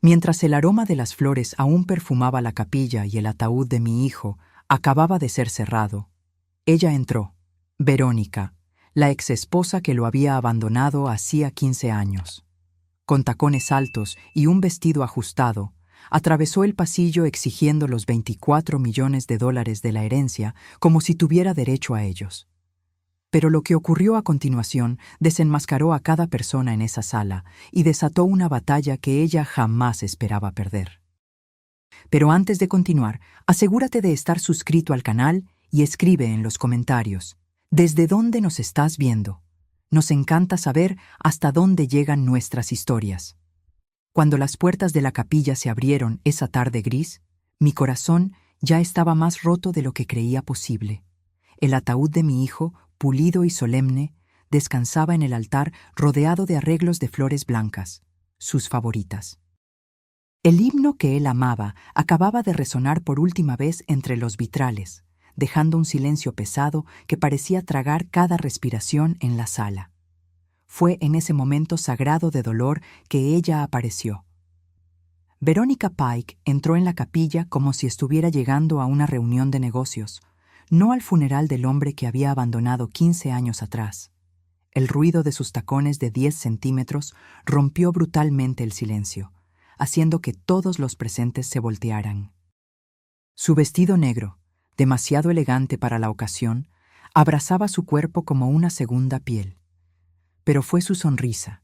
Mientras el aroma de las flores aún perfumaba la capilla y el ataúd de mi hijo acababa de ser cerrado, ella entró, Verónica, la exesposa que lo había abandonado hacía 15 años. Con tacones altos y un vestido ajustado, atravesó el pasillo exigiendo los $24 millones de la herencia como si tuviera derecho a ellos. Pero lo que ocurrió a continuación desenmascaró a cada persona en esa sala y desató una batalla que ella jamás esperaba perder. Pero antes de continuar, asegúrate de estar suscrito al canal y escribe en los comentarios ¿desde dónde nos estás viendo? Nos encanta saber hasta dónde llegan nuestras historias. Cuando las puertas de la capilla se abrieron esa tarde gris, mi corazón ya estaba más roto de lo que creía posible. El ataúd de mi hijo, pulido y solemne, descansaba en el altar rodeado de arreglos de flores blancas, sus favoritas. El himno que él amaba acababa de resonar por última vez entre los vitrales, dejando un silencio pesado que parecía tragar cada respiración en la sala. Fue en ese momento sagrado de dolor que ella apareció. Verónica Pike entró en la capilla como si estuviera llegando a una reunión de negocios, no al funeral del hombre que había abandonado 15 años atrás. El ruido de sus tacones de 10 centímetros rompió brutalmente el silencio, haciendo que todos los presentes se voltearan. Su vestido negro, demasiado elegante para la ocasión, abrazaba su cuerpo como una segunda piel. Pero fue su sonrisa,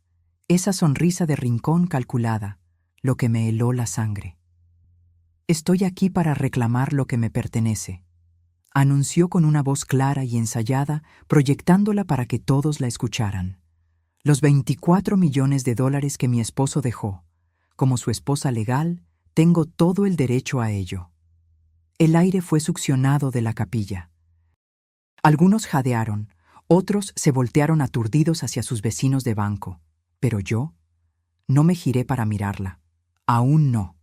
esa sonrisa de rincón calculada, lo que me heló la sangre. «Estoy aquí para reclamar lo que me pertenece», anunció con una voz clara y ensayada, proyectándola para que todos la escucharan. «Los $24 millones que mi esposo dejó. Como su esposa legal, tengo todo el derecho a ello». El aire fue succionado de la capilla. Algunos jadearon, otros se voltearon aturdidos hacia sus vecinos de banco. Pero yo no me giré para mirarla. Aún no.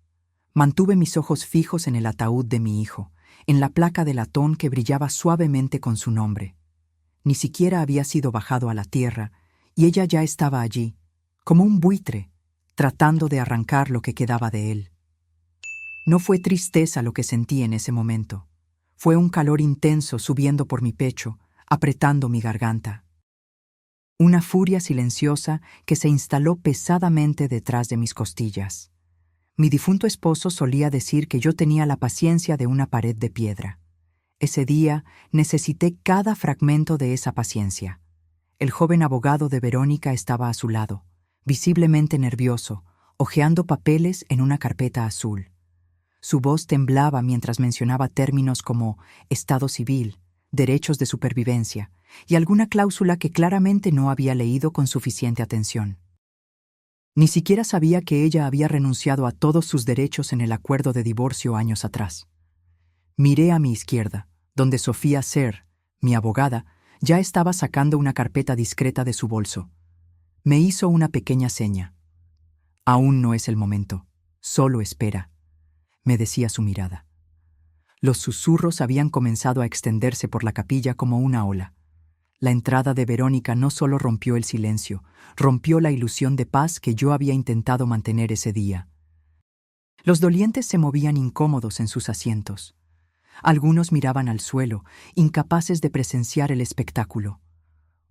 Mantuve mis ojos fijos en el ataúd de mi hijo, en la placa de latón que brillaba suavemente con su nombre. Ni siquiera había sido bajado a la tierra, y ella ya estaba allí, como un buitre, tratando de arrancar lo que quedaba de él. No fue tristeza lo que sentí en ese momento. Fue un calor intenso subiendo por mi pecho, apretando mi garganta. Una furia silenciosa que se instaló pesadamente detrás de mis costillas. Mi difunto esposo solía decir que yo tenía la paciencia de una pared de piedra. Ese día necesité cada fragmento de esa paciencia. El joven abogado de Verónica estaba a su lado, visiblemente nervioso, hojeando papeles en una carpeta azul. Su voz temblaba mientras mencionaba términos como estado civil, derechos de supervivencia y alguna cláusula que claramente no había leído con suficiente atención. Ni siquiera sabía que ella había renunciado a todos sus derechos en el acuerdo de divorcio años atrás. Miré a mi izquierda, donde Sofía Ser, mi abogada, ya estaba sacando una carpeta discreta de su bolso. Me hizo una pequeña seña. «Aún no es el momento. Solo espera», me decía su mirada. Los susurros habían comenzado a extenderse por la capilla como una ola. La entrada de Verónica no solo rompió el silencio, rompió la ilusión de paz que yo había intentado mantener ese día. Los dolientes se movían incómodos en sus asientos. Algunos miraban al suelo, incapaces de presenciar el espectáculo.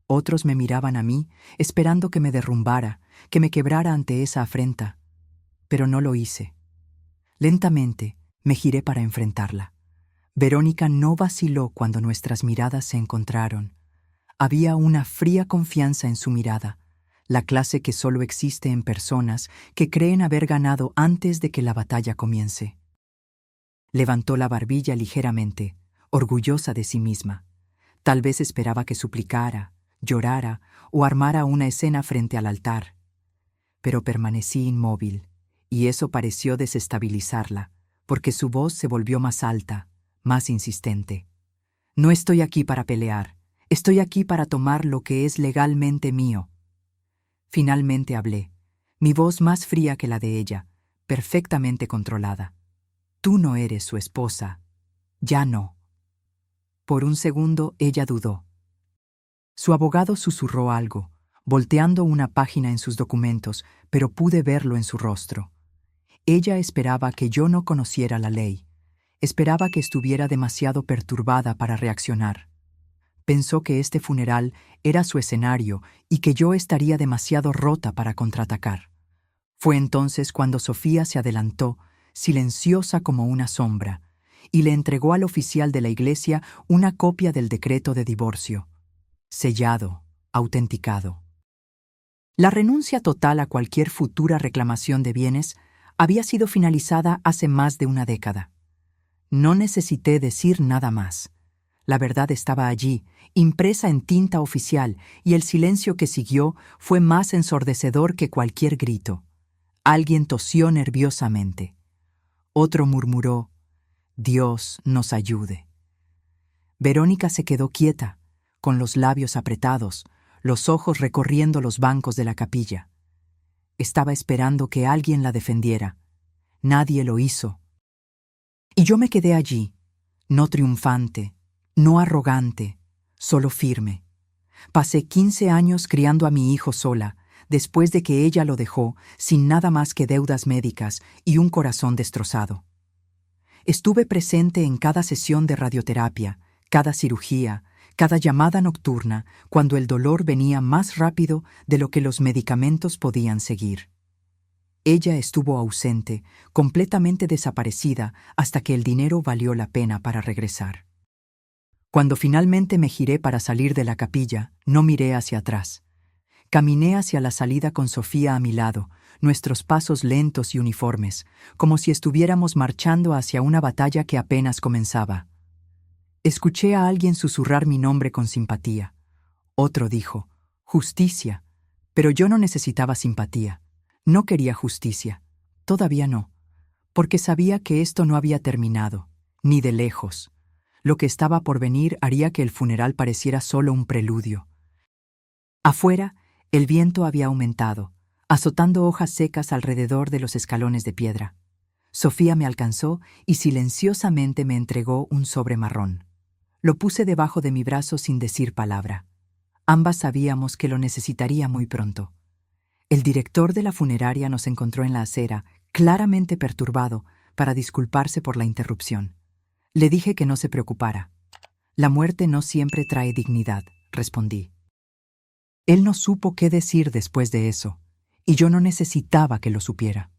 Otros me miraban a mí, esperando que me derrumbara, que me quebrara ante esa afrenta. Pero no lo hice. Lentamente me giré para enfrentarla. Verónica no vaciló cuando nuestras miradas se encontraron. Había una fría confianza en su mirada, la clase que solo existe en personas que creen haber ganado antes de que la batalla comience. Levantó la barbilla ligeramente, orgullosa de sí misma. Tal vez esperaba que suplicara, llorara o armara una escena frente al altar. Pero permanecí inmóvil, y eso pareció desestabilizarla, porque su voz se volvió más alta, más insistente. «No estoy aquí para pelear. Estoy aquí para tomar lo que es legalmente mío». Finalmente hablé, mi voz más fría que la de ella, perfectamente controlada. «Tú no eres su esposa. Ya no». Por un segundo ella dudó. Su abogado susurró algo, volteando una página en sus documentos, pero pude verlo en su rostro. Ella esperaba que yo no conociera la ley. Esperaba que estuviera demasiado perturbada para reaccionar. Pensó que este funeral era su escenario y que yo estaría demasiado rota para contraatacar. Fue entonces cuando Sofía se adelantó, silenciosa como una sombra, y le entregó al oficial de la iglesia una copia del decreto de divorcio, sellado, autenticado. La renuncia total a cualquier futura reclamación de bienes había sido finalizada hace más de una década. No necesité decir nada más. La verdad estaba allí, impresa en tinta oficial, y el silencio que siguió fue más ensordecedor que cualquier grito. Alguien tosió nerviosamente. Otro murmuró: «Dios nos ayude». Verónica se quedó quieta, con los labios apretados, los ojos recorriendo los bancos de la capilla. Estaba esperando que alguien la defendiera. Nadie lo hizo. Y yo me quedé allí, no triunfante, no arrogante, solo firme. Pasé 15 años criando a mi hijo sola, después de que ella lo dejó, sin nada más que deudas médicas y un corazón destrozado. Estuve presente en cada sesión de radioterapia, cada cirugía, cada llamada nocturna, cuando el dolor venía más rápido de lo que los medicamentos podían seguir. Ella estuvo ausente, completamente desaparecida, hasta que el dinero valió la pena para regresar. Cuando finalmente me giré para salir de la capilla, no miré hacia atrás. Caminé hacia la salida con Sofía a mi lado, nuestros pasos lentos y uniformes, como si estuviéramos marchando hacia una batalla que apenas comenzaba. Escuché a alguien susurrar mi nombre con simpatía. Otro dijo: «Justicia». Pero yo no necesitaba simpatía. No quería justicia. Todavía no. Porque sabía que esto no había terminado, ni de lejos. Lo que estaba por venir haría que el funeral pareciera solo un preludio. Afuera, el viento había aumentado, azotando hojas secas alrededor de los escalones de piedra. Sofía me alcanzó y silenciosamente me entregó un sobre marrón. Lo puse debajo de mi brazo sin decir palabra. Ambas sabíamos que lo necesitaría muy pronto. El director de la funeraria nos encontró en la acera, claramente perturbado, para disculparse por la interrupción. Le dije que no se preocupara. «La muerte no siempre trae dignidad», respondí. Él no supo qué decir después de eso, y yo no necesitaba que lo supiera.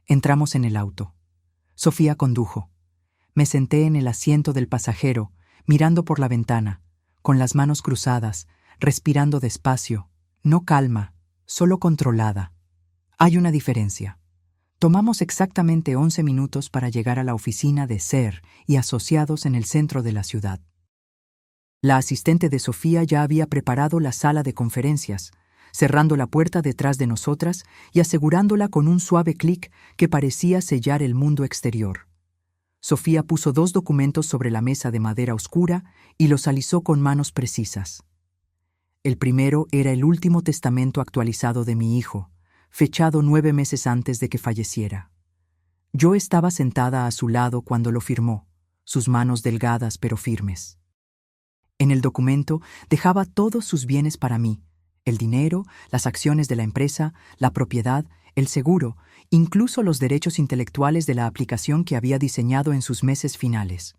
Entramos en el auto. Sofía condujo. Me senté en el asiento del pasajero, mirando por la ventana, con las manos cruzadas, respirando despacio, no calma, solo controlada. Hay una diferencia. Tomamos exactamente 11 minutos para llegar a la oficina de SER y Asociados en el centro de la ciudad. La asistente de Sofía ya había preparado la sala de conferencias, cerrando la puerta detrás de nosotras y asegurándola con un suave clic que parecía sellar el mundo exterior. Sofía puso 2 documentos sobre la mesa de madera oscura y los alisó con manos precisas. El primero era el último testamento actualizado de mi hijo, fechado 9 meses antes de que falleciera. Yo estaba sentada a su lado cuando lo firmó, sus manos delgadas pero firmes. En el documento dejaba todos sus bienes para mí: el dinero, las acciones de la empresa, la propiedad, el seguro, incluso los derechos intelectuales de la aplicación que había diseñado en sus meses finales.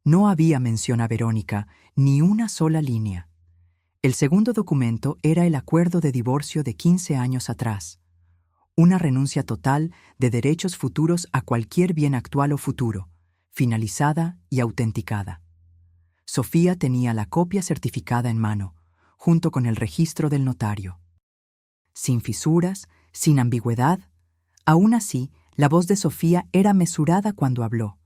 No había mención a Verónica, ni una sola línea. El segundo documento era el acuerdo de divorcio de 15 años atrás. Una renuncia total de derechos futuros a cualquier bien actual o futuro, finalizada y autenticada. Sofía tenía la copia certificada en mano, junto con el registro del notario. Sin fisuras, sin ambigüedad. Aún así, la voz de Sofía era mesurada cuando habló.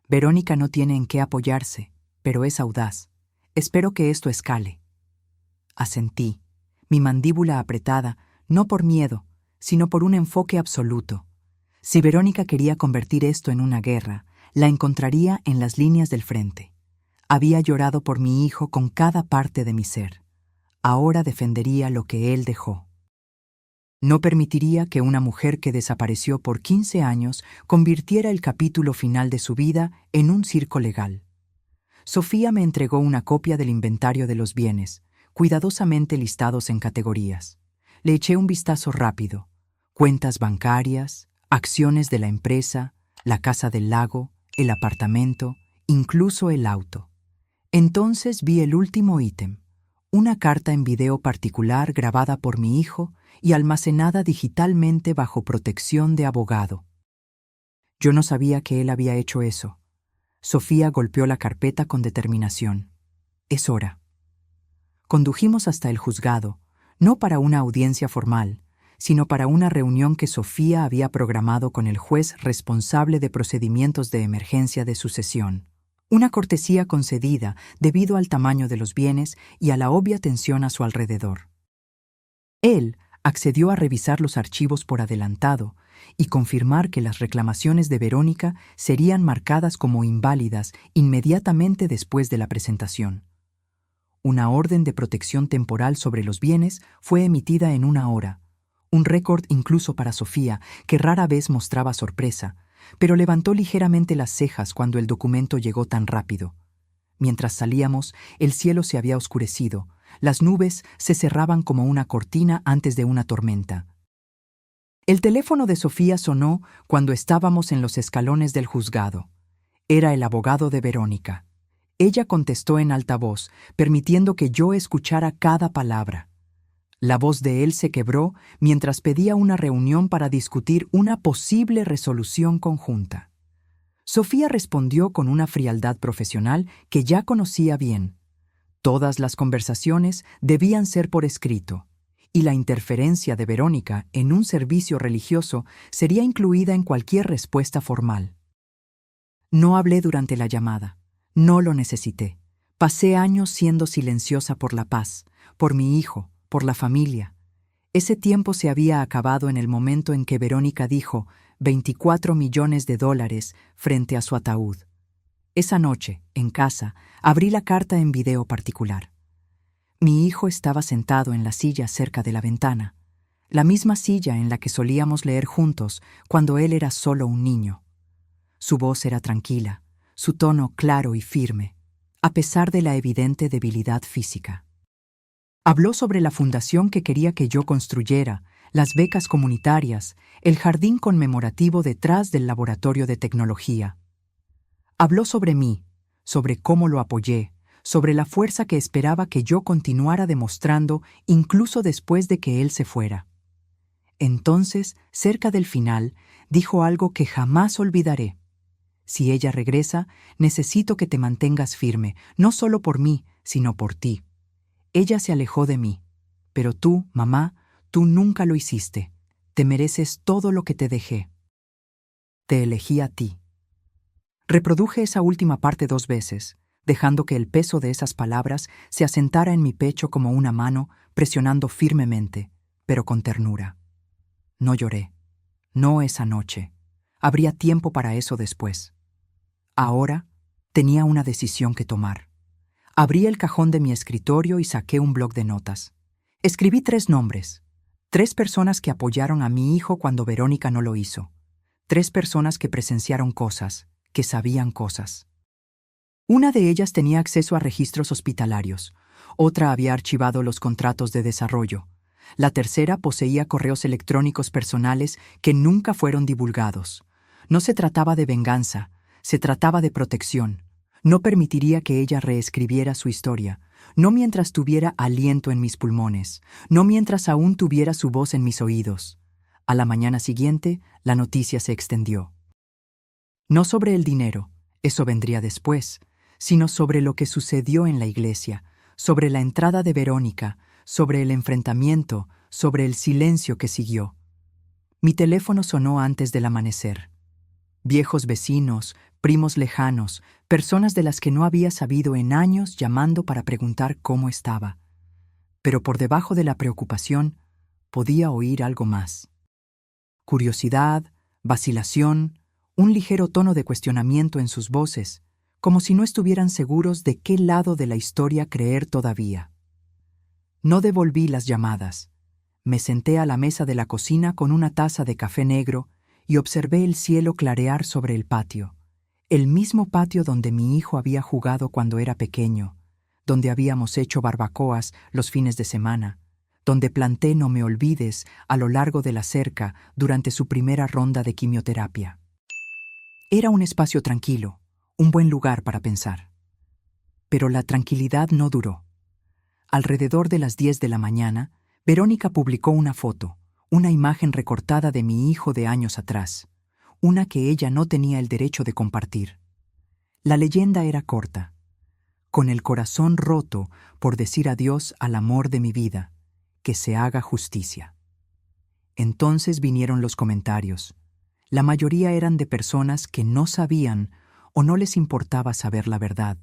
«Verónica no tiene en qué apoyarse, pero es audaz. Espero que esto escale». Asentí, mi mandíbula apretada, no por miedo, sino por un enfoque absoluto. Si Verónica quería convertir esto en una guerra, la encontraría en las líneas del frente. Había llorado por mi hijo con cada parte de mi ser. Ahora defendería lo que él dejó. No permitiría que una mujer que desapareció por 15 años convirtiera el capítulo final de su vida en un circo legal. Sofía me entregó una copia del inventario de los bienes, cuidadosamente listados en categorías. Le eché un vistazo rápido: cuentas bancarias, acciones de la empresa, la casa del lago, el apartamento, incluso el auto. Entonces vi el último ítem, una carta en video particular grabada por mi hijo y almacenada digitalmente bajo protección de abogado. Yo no sabía que él había hecho eso. Sofía golpeó la carpeta con determinación. Es hora. Condujimos hasta el juzgado, no para una audiencia formal, sino para una reunión que Sofía había programado con el juez responsable de procedimientos de emergencia de sucesión. Una cortesía concedida debido al tamaño de los bienes y a la obvia tensión a su alrededor. Él accedió a revisar los archivos por adelantado y confirmar que las reclamaciones de Verónica serían marcadas como inválidas inmediatamente después de la presentación. Una orden de protección temporal sobre los bienes fue emitida en 1 hora, un récord incluso para Sofía, que rara vez mostraba sorpresa, pero levantó ligeramente las cejas cuando el documento llegó tan rápido. Mientras salíamos, el cielo se había oscurecido, las nubes se cerraban como una cortina antes de una tormenta. El teléfono de Sofía sonó cuando estábamos en los escalones del juzgado. Era el abogado de Verónica. Ella contestó en alta voz, permitiendo que yo escuchara cada palabra. La voz de él se quebró mientras pedía una reunión para discutir una posible resolución conjunta. Sofía respondió con una frialdad profesional que ya conocía bien. Todas las conversaciones debían ser por escrito, y la interferencia de Verónica en un servicio religioso sería incluida en cualquier respuesta formal. No hablé durante la llamada. No lo necesité. Pasé años siendo silenciosa por la paz, por mi hijo, por la familia. Ese tiempo se había acabado en el momento en que Verónica dijo $24 millones frente a su ataúd. Esa noche, en casa, abrí la carta en video particular. Mi hijo estaba sentado en la silla cerca de la ventana, la misma silla en la que solíamos leer juntos cuando él era solo un niño. Su voz era tranquila, su tono claro y firme, a pesar de la evidente debilidad física. Habló sobre la fundación que quería que yo construyera, las becas comunitarias, el jardín conmemorativo detrás del laboratorio de tecnología. Habló sobre mí, sobre cómo lo apoyé, sobre la fuerza que esperaba que yo continuara demostrando incluso después de que él se fuera. Entonces, cerca del final, dijo algo que jamás olvidaré. Si ella regresa, necesito que te mantengas firme, no solo por mí, sino por ti. Ella se alejó de mí, pero tú, mamá, tú nunca lo hiciste. Te mereces todo lo que te dejé. Te elegí a ti. Reproduje esa última parte 2 veces, dejando que el peso de esas palabras se asentara en mi pecho como una mano, presionando firmemente, pero con ternura. No lloré. No esa noche. Habría tiempo para eso después. Ahora tenía una decisión que tomar. Abrí el cajón de mi escritorio y saqué un bloc de notas. Escribí 3 nombres. 3 personas que apoyaron a mi hijo cuando Verónica no lo hizo. 3 personas que presenciaron cosas, que sabían cosas. Una de ellas tenía acceso a registros hospitalarios. Otra había archivado los contratos de desarrollo. La tercera poseía correos electrónicos personales que nunca fueron divulgados. No se trataba de venganza, se trataba de protección. No permitiría que ella reescribiera su historia, no mientras tuviera aliento en mis pulmones, no mientras aún tuviera su voz en mis oídos. A la mañana siguiente, la noticia se extendió. No sobre el dinero, eso vendría después, sino sobre lo que sucedió en la iglesia, sobre la entrada de Verónica, sobre el enfrentamiento, sobre el silencio que siguió. Mi teléfono sonó antes del amanecer. Viejos vecinos, primos lejanos, personas de las que no había sabido en años llamando para preguntar cómo estaba. Pero por debajo de la preocupación podía oír algo más. Curiosidad, vacilación, un ligero tono de cuestionamiento en sus voces, como si no estuvieran seguros de qué lado de la historia creer todavía. No devolví las llamadas. Me senté a la mesa de la cocina con una taza de café negro y observé el cielo clarear sobre el patio. El mismo patio donde mi hijo había jugado cuando era pequeño, donde habíamos hecho barbacoas los fines de semana, donde planté "No me olvides" a lo largo de la cerca durante su primera ronda de quimioterapia. Era un espacio tranquilo, un buen lugar para pensar. Pero la tranquilidad no duró. Alrededor de las 10 de la mañana, Verónica publicó una foto, una imagen recortada de mi hijo de años atrás, una que ella no tenía el derecho de compartir. La leyenda era corta: con el corazón roto por decir adiós al amor de mi vida, que se haga justicia. Entonces vinieron los comentarios. La mayoría eran de personas que no sabían o no les importaba saber la verdad.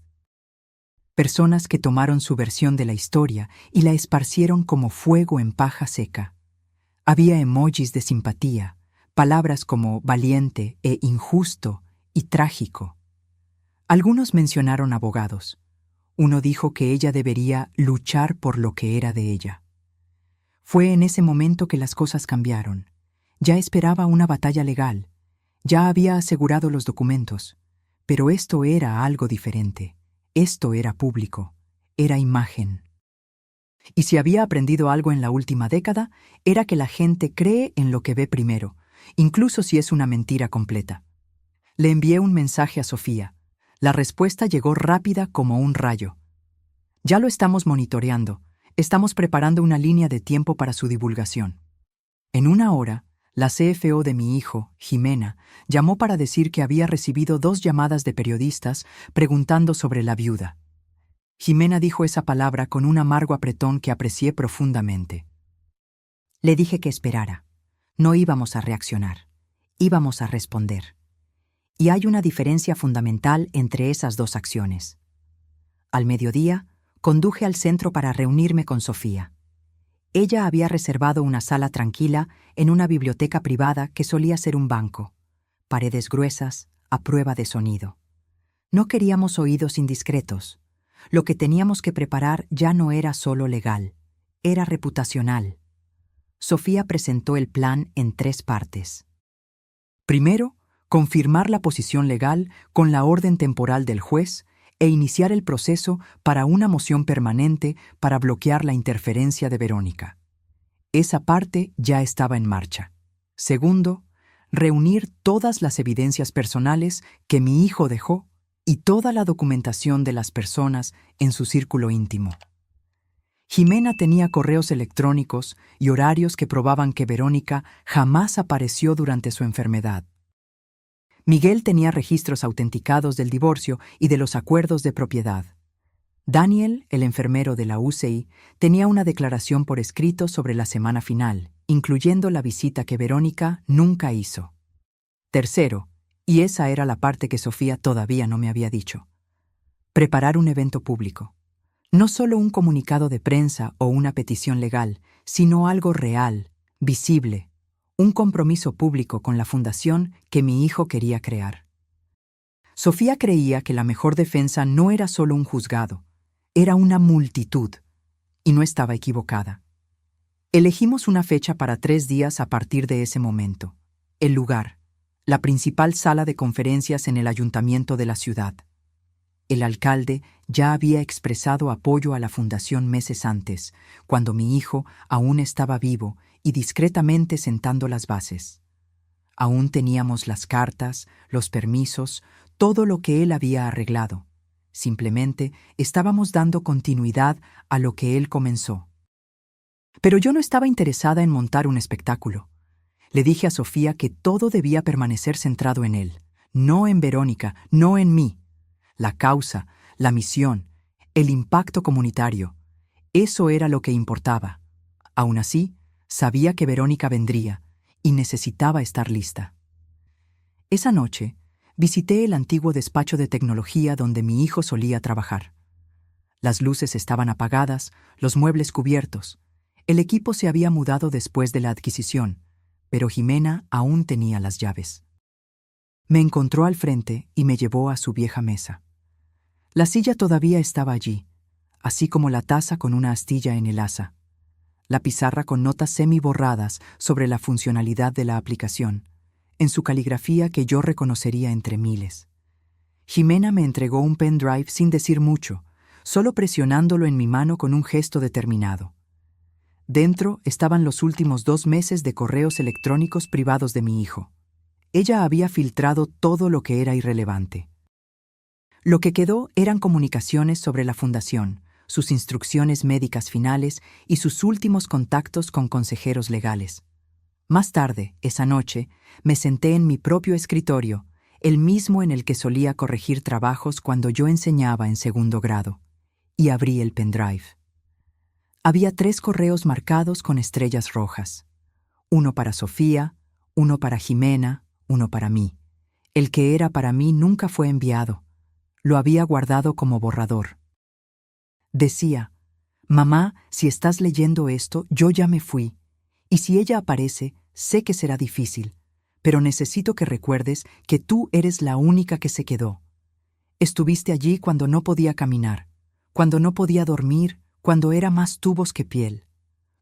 Personas que tomaron su versión de la historia y la esparcieron como fuego en paja seca. Había emojis de simpatía, palabras como valiente e injusto y trágico. Algunos mencionaron abogados. Uno dijo que ella debería luchar por lo que era de ella. Fue en ese momento que las cosas cambiaron. Ya esperaba una batalla legal. Ya había asegurado los documentos. Pero esto era algo diferente. Esto era público. Era imagen. Y si había aprendido algo en la última década, era que la gente cree en lo que ve primero, incluso si es una mentira completa. Le envié un mensaje a Sofía. La respuesta llegó rápida como un rayo. Ya lo estamos monitoreando. Estamos preparando una línea de tiempo para su divulgación. En una hora, la CFO de mi hijo, Jimena, llamó para decir que había recibido 2 llamadas de periodistas preguntando sobre la viuda. Jimena dijo esa palabra con un amargo apretón que aprecié profundamente. Le dije que esperara. No íbamos a reaccionar. Íbamos a responder. Y hay una diferencia fundamental entre esas 2 acciones. Al mediodía, conduje al centro para reunirme con Sofía. Ella había reservado una sala tranquila en una biblioteca privada que solía ser un banco. Paredes gruesas, a prueba de sonido. No queríamos oídos indiscretos. Lo que teníamos que preparar ya no era solo legal, era reputacional. Sofía presentó el plan en 3 partes. Primero, confirmar la posición legal con la orden temporal del juez e iniciar el proceso para una moción permanente para bloquear la interferencia de Verónica. Esa parte ya estaba en marcha. Segundo, reunir todas las evidencias personales que mi hijo dejó y toda la documentación de las personas en su círculo íntimo. Jimena tenía correos electrónicos y horarios que probaban que Verónica jamás apareció durante su enfermedad. Miguel tenía registros autenticados del divorcio y de los acuerdos de propiedad. Daniel, el enfermero de la UCI, tenía una declaración por escrito sobre la semana final, incluyendo la visita que Verónica nunca hizo. Tercero, y esa era la parte que Sofía todavía no me había dicho, preparar un evento público. No solo un comunicado de prensa o una petición legal, sino algo real, visible, un compromiso público con la fundación que mi hijo quería crear. Sofía creía que la mejor defensa no era solo un juzgado, era una multitud, y no estaba equivocada. Elegimos una fecha para 3 días a partir de ese momento. El lugar, la principal sala de conferencias en el ayuntamiento de la ciudad. El alcalde ya había expresado apoyo a la fundación meses antes, cuando mi hijo aún estaba vivo y discretamente sentando las bases. Aún teníamos las cartas, los permisos, todo lo que él había arreglado. Simplemente estábamos dando continuidad a lo que él comenzó. Pero yo no estaba interesada en montar un espectáculo. Le dije a Sofía que todo debía permanecer centrado en él, no en Verónica, no en mí. La causa, la misión, el impacto comunitario, eso era lo que importaba. Aún así, sabía que Verónica vendría y necesitaba estar lista. Esa noche, visité el antiguo despacho de tecnología donde mi hijo solía trabajar. Las luces estaban apagadas, los muebles cubiertos. El equipo se había mudado después de la adquisición, pero Jimena aún tenía las llaves. Me encontró al frente y me llevó a su vieja mesa. La silla todavía estaba allí, así como la taza con una astilla en el asa, la pizarra con notas semi-borradas sobre la funcionalidad de la aplicación, en su caligrafía que yo reconocería entre miles. Jimena me entregó un pendrive sin decir mucho, solo presionándolo en mi mano con un gesto determinado. Dentro estaban los últimos 2 meses de correos electrónicos privados de mi hijo. Ella había filtrado todo lo que era irrelevante. Lo que quedó eran comunicaciones sobre la fundación, sus instrucciones médicas finales y sus últimos contactos con consejeros legales. Más tarde, esa noche, me senté en mi propio escritorio, el mismo en el que solía corregir trabajos cuando yo enseñaba en 2º grado, y abrí el pendrive. Había 3 correos marcados con estrellas rojas. Uno para Sofía, uno para Jimena, uno para mí. El que era para mí nunca fue enviado. Lo había guardado como borrador. Decía: «Mamá, si estás leyendo esto, yo ya me fui. Y si ella aparece, sé que será difícil, pero necesito que recuerdes que tú eres la única que se quedó. Estuviste allí cuando no podía caminar, cuando no podía dormir, cuando era más tubos que piel.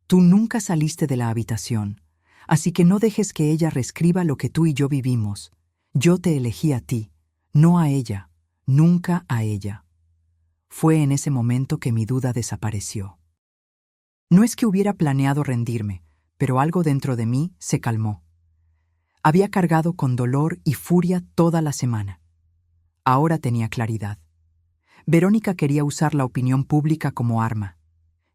Tú nunca saliste de la habitación, así que no dejes que ella reescriba lo que tú y yo vivimos. Yo te elegí a ti, no a ella, nunca a ella». Fue en ese momento que mi duda desapareció. No es que hubiera planeado rendirme, pero algo dentro de mí se calmó. Había cargado con dolor y furia toda la semana. Ahora tenía claridad. Verónica quería usar la opinión pública como arma.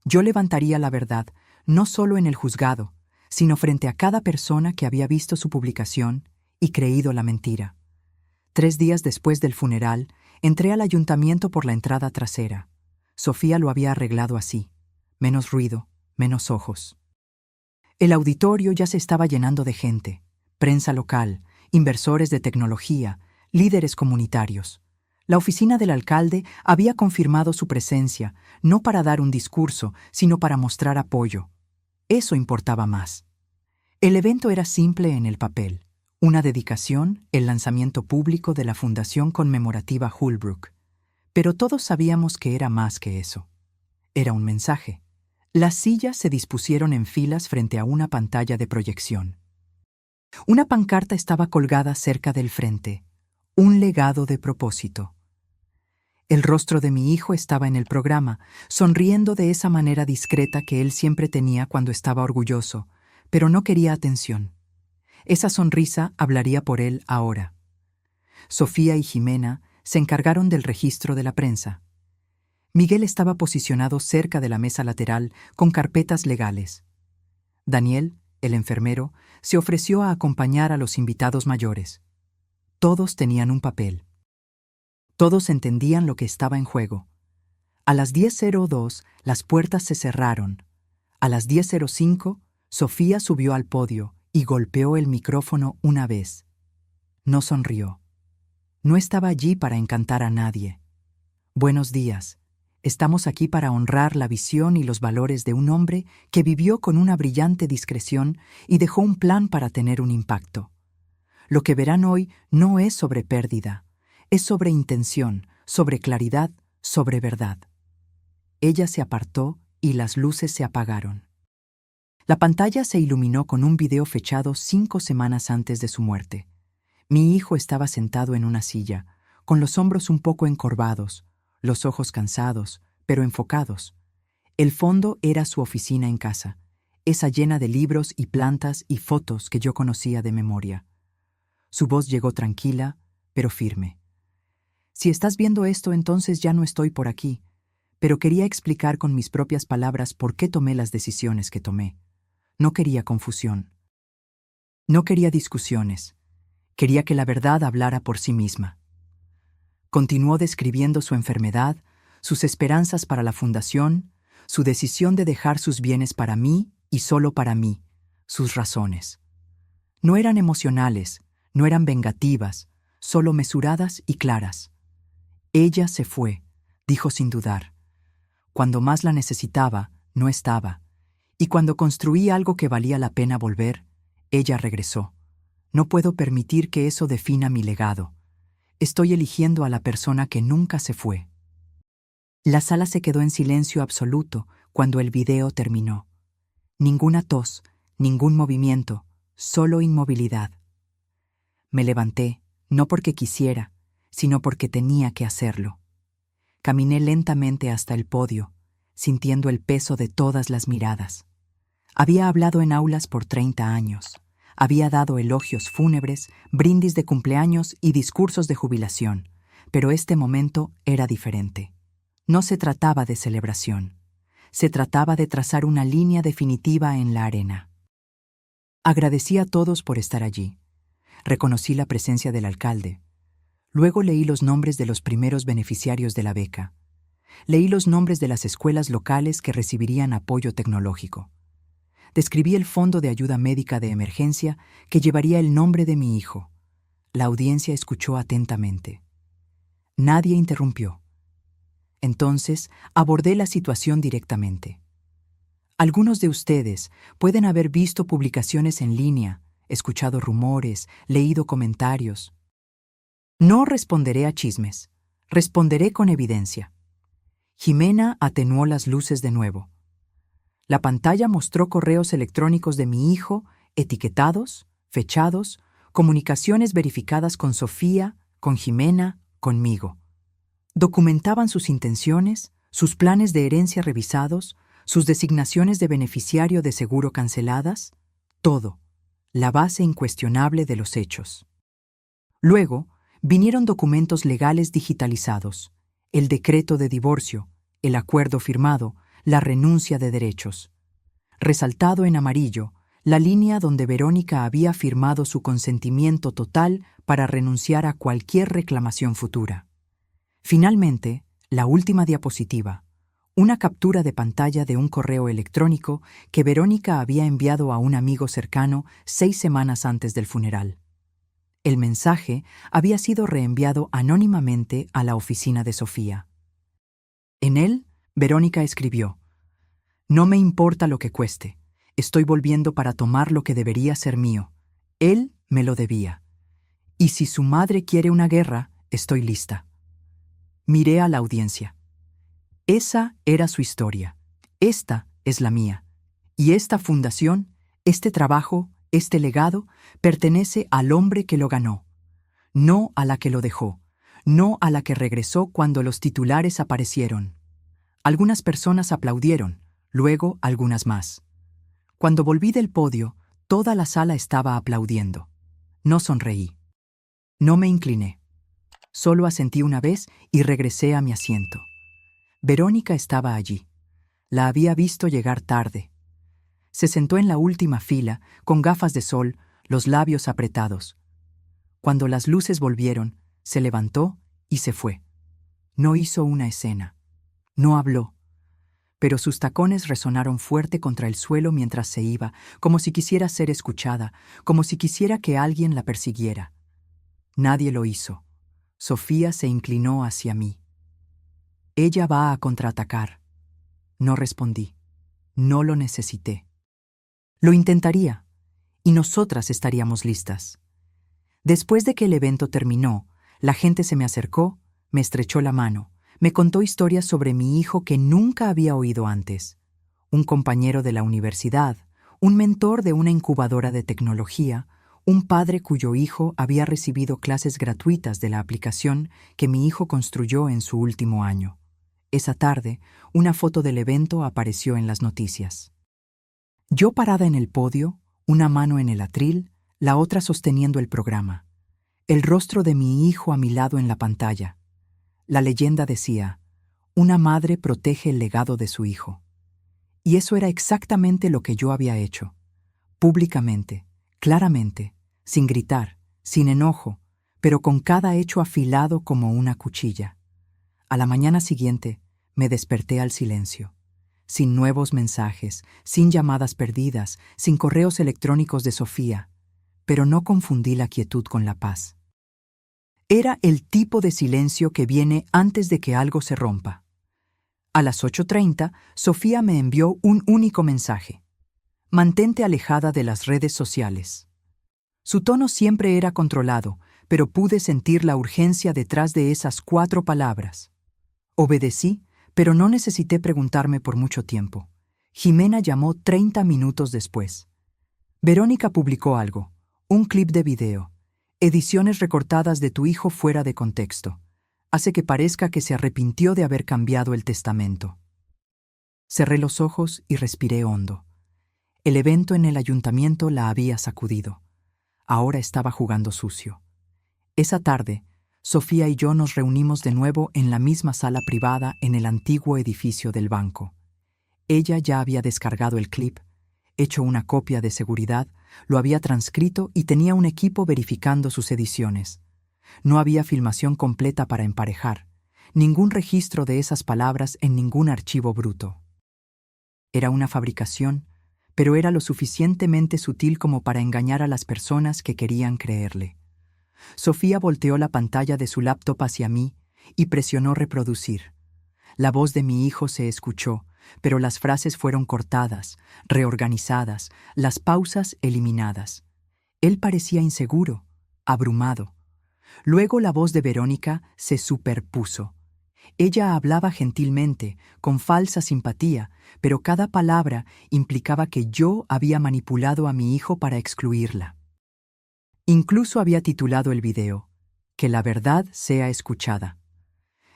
Yo levantaría la verdad, no solo en el juzgado, sino frente a cada persona que había visto su publicación y creído la mentira. 3 días después del funeral, entré al ayuntamiento por la entrada trasera. Sofía lo había arreglado así: menos ruido, menos ojos. El auditorio ya se estaba llenando de gente: prensa local, inversores de tecnología, líderes comunitarios. La oficina del alcalde había confirmado su presencia, no para dar un discurso, sino para mostrar apoyo. Eso importaba más. El evento era simple en el papel: una dedicación, el lanzamiento público de la Fundación Conmemorativa Holbrook. Pero todos sabíamos que era más que eso. Era un mensaje. Las sillas se dispusieron en filas frente a una pantalla de proyección. Una pancarta estaba colgada cerca del frente: un legado de propósito. El rostro de mi hijo estaba en el programa, sonriendo de esa manera discreta que él siempre tenía cuando estaba orgulloso, pero no quería atención. Esa sonrisa hablaría por él ahora. Sofía y Jimena se encargaron del registro de la prensa. Miguel estaba posicionado cerca de la mesa lateral con carpetas legales. Daniel, el enfermero, se ofreció a acompañar a los invitados mayores. Todos tenían un papel. Todos entendían lo que estaba en juego. A las 10:02 las puertas se cerraron. A las 10:05 Sofía subió al podio y golpeó el micrófono una vez. No sonrió. No estaba allí para encantar a nadie. «Buenos días. Estamos aquí para honrar la visión y los valores de un hombre que vivió con una brillante discreción y dejó un plan para tener un impacto. Lo que verán hoy no es sobre pérdida, es sobre intención, sobre claridad, sobre verdad». Ella se apartó y las luces se apagaron. La pantalla se iluminó con un video fechado 5 semanas antes de su muerte. Mi hijo estaba sentado en una silla, con los hombros un poco encorvados, los ojos cansados, pero enfocados. El fondo era su oficina en casa, esa llena de libros y plantas y fotos que yo conocía de memoria. Su voz llegó tranquila, pero firme. «Si estás viendo esto, entonces ya no estoy por aquí, pero quería explicar con mis propias palabras por qué tomé las decisiones que tomé. No quería confusión. No quería discusiones. Quería que la verdad hablara por sí misma». Continuó describiendo su enfermedad, sus esperanzas para la fundación, su decisión de dejar sus bienes para mí y solo para mí, sus razones. No eran emocionales, no eran vengativas, solo mesuradas y claras. «Ella se fue», dijo sin dudar. «Cuando más la necesitaba, no estaba. Y cuando construí algo que valía la pena volver, ella regresó. No puedo permitir que eso defina mi legado. Estoy eligiendo a la persona que nunca se fue». La sala se quedó en silencio absoluto cuando el video terminó. Ninguna tos, ningún movimiento, solo inmovilidad. Me levanté, no porque quisiera, sino porque tenía que hacerlo. Caminé lentamente hasta el podio, sintiendo el peso de todas las miradas. Había hablado en aulas por 30 años. Había dado elogios fúnebres, brindis de cumpleaños y discursos de jubilación. Pero este momento era diferente. No se trataba de celebración. Se trataba de trazar una línea definitiva en la arena. Agradecí a todos por estar allí. Reconocí la presencia del alcalde. Luego leí los nombres de los primeros beneficiarios de la beca. Leí los nombres de las escuelas locales que recibirían apoyo tecnológico. Describí el fondo de ayuda médica de emergencia que llevaría el nombre de mi hijo. La audiencia escuchó atentamente. Nadie interrumpió. Entonces abordé la situación directamente. Algunos de ustedes pueden haber visto publicaciones en línea, escuchado rumores, leído comentarios. No responderé a chismes, responderé con evidencia. Jimena atenuó las luces de nuevo. La pantalla mostró correos electrónicos de mi hijo, etiquetados, fechados, comunicaciones verificadas con Sofía, con Jimena, conmigo. Documentaban sus intenciones, sus planes de herencia revisados, sus designaciones de beneficiario de seguro canceladas, todo, la base incuestionable de los hechos. Luego, vinieron documentos legales digitalizados, el decreto de divorcio, el acuerdo firmado, la renuncia de derechos. Resaltado en amarillo, la línea donde Verónica había firmado su consentimiento total para renunciar a cualquier reclamación futura. Finalmente, la última diapositiva, una captura de pantalla de un correo electrónico que Verónica había enviado a un amigo cercano 6 semanas antes del funeral. El mensaje había sido reenviado anónimamente a la oficina de Sofía. En él, Verónica escribió: «No me importa lo que cueste. Estoy volviendo para tomar lo que debería ser mío. Él me lo debía. Y si su madre quiere una guerra, estoy lista». Miré a la audiencia. Esa era su historia. Esta es la mía. Y esta fundación, este trabajo, este legado, pertenece al hombre que lo ganó, no a la que lo dejó, no a la que regresó cuando los titulares aparecieron. Algunas personas aplaudieron, luego algunas más. Cuando volví del podio, toda la sala estaba aplaudiendo. No sonreí. No me incliné. Solo asentí una vez y regresé a mi asiento. Verónica estaba allí. La había visto llegar tarde. Se sentó en la última fila, con gafas de sol, los labios apretados. Cuando las luces volvieron, se levantó y se fue. No hizo una escena. No habló. Pero sus tacones resonaron fuerte contra el suelo mientras se iba, como si quisiera ser escuchada, como si quisiera que alguien la persiguiera. Nadie lo hizo. Sofía se inclinó hacia mí. «Ella va a contraatacar». No respondí. No lo necesité. Lo intentaría, y nosotras estaríamos listas. Después de que el evento terminó, la gente se me acercó, me estrechó la mano, me contó historias sobre mi hijo que nunca había oído antes. Un compañero de la universidad, un mentor de una incubadora de tecnología, un padre cuyo hijo había recibido clases gratuitas de la aplicación que mi hijo construyó en su último año. Esa tarde, una foto del evento apareció en las noticias. Yo parada en el podio, una mano en el atril, la otra sosteniendo el programa. El rostro de mi hijo a mi lado en la pantalla. La leyenda decía: «Una madre protege el legado de su hijo». Y eso era exactamente lo que yo había hecho. Públicamente, claramente, sin gritar, sin enojo, pero con cada hecho afilado como una cuchilla. A la mañana siguiente, me desperté al silencio. Sin nuevos mensajes, sin llamadas perdidas, sin correos electrónicos de Sofía, pero no confundí la quietud con la paz. Era el tipo de silencio que viene antes de que algo se rompa. A las 8:30, Sofía me envió un único mensaje: «Mantente alejada de las redes sociales». Su tono siempre era controlado, pero pude sentir la urgencia detrás de esas 4 palabras. Obedecí, pero no necesité preguntarme por mucho tiempo. Jimena llamó 30 minutos después. Verónica publicó algo, un clip de video. Ediciones recortadas de tu hijo fuera de contexto. Hace que parezca que se arrepintió de haber cambiado el testamento. Cerré los ojos y respiré hondo. El evento en el ayuntamiento la había sacudido. Ahora estaba jugando sucio. Esa tarde, Sofía y yo nos reunimos de nuevo en la misma sala privada en el antiguo edificio del banco. Ella ya había descargado el clip, hecho una copia de seguridad, lo había transcrito y tenía un equipo verificando sus ediciones. No había filmación completa para emparejar, ningún registro de esas palabras en ningún archivo bruto. Era una fabricación, pero era lo suficientemente sutil como para engañar a las personas que querían creerle. Sofía volteó la pantalla de su laptop hacia mí y presionó reproducir. La voz de mi hijo se escuchó, pero las frases fueron cortadas, reorganizadas, las pausas eliminadas. Él parecía inseguro, abrumado. Luego la voz de Verónica se superpuso. Ella hablaba gentilmente, con falsa simpatía, pero cada palabra implicaba que yo había manipulado a mi hijo para excluirla. Incluso había titulado el video, "Que la verdad sea escuchada".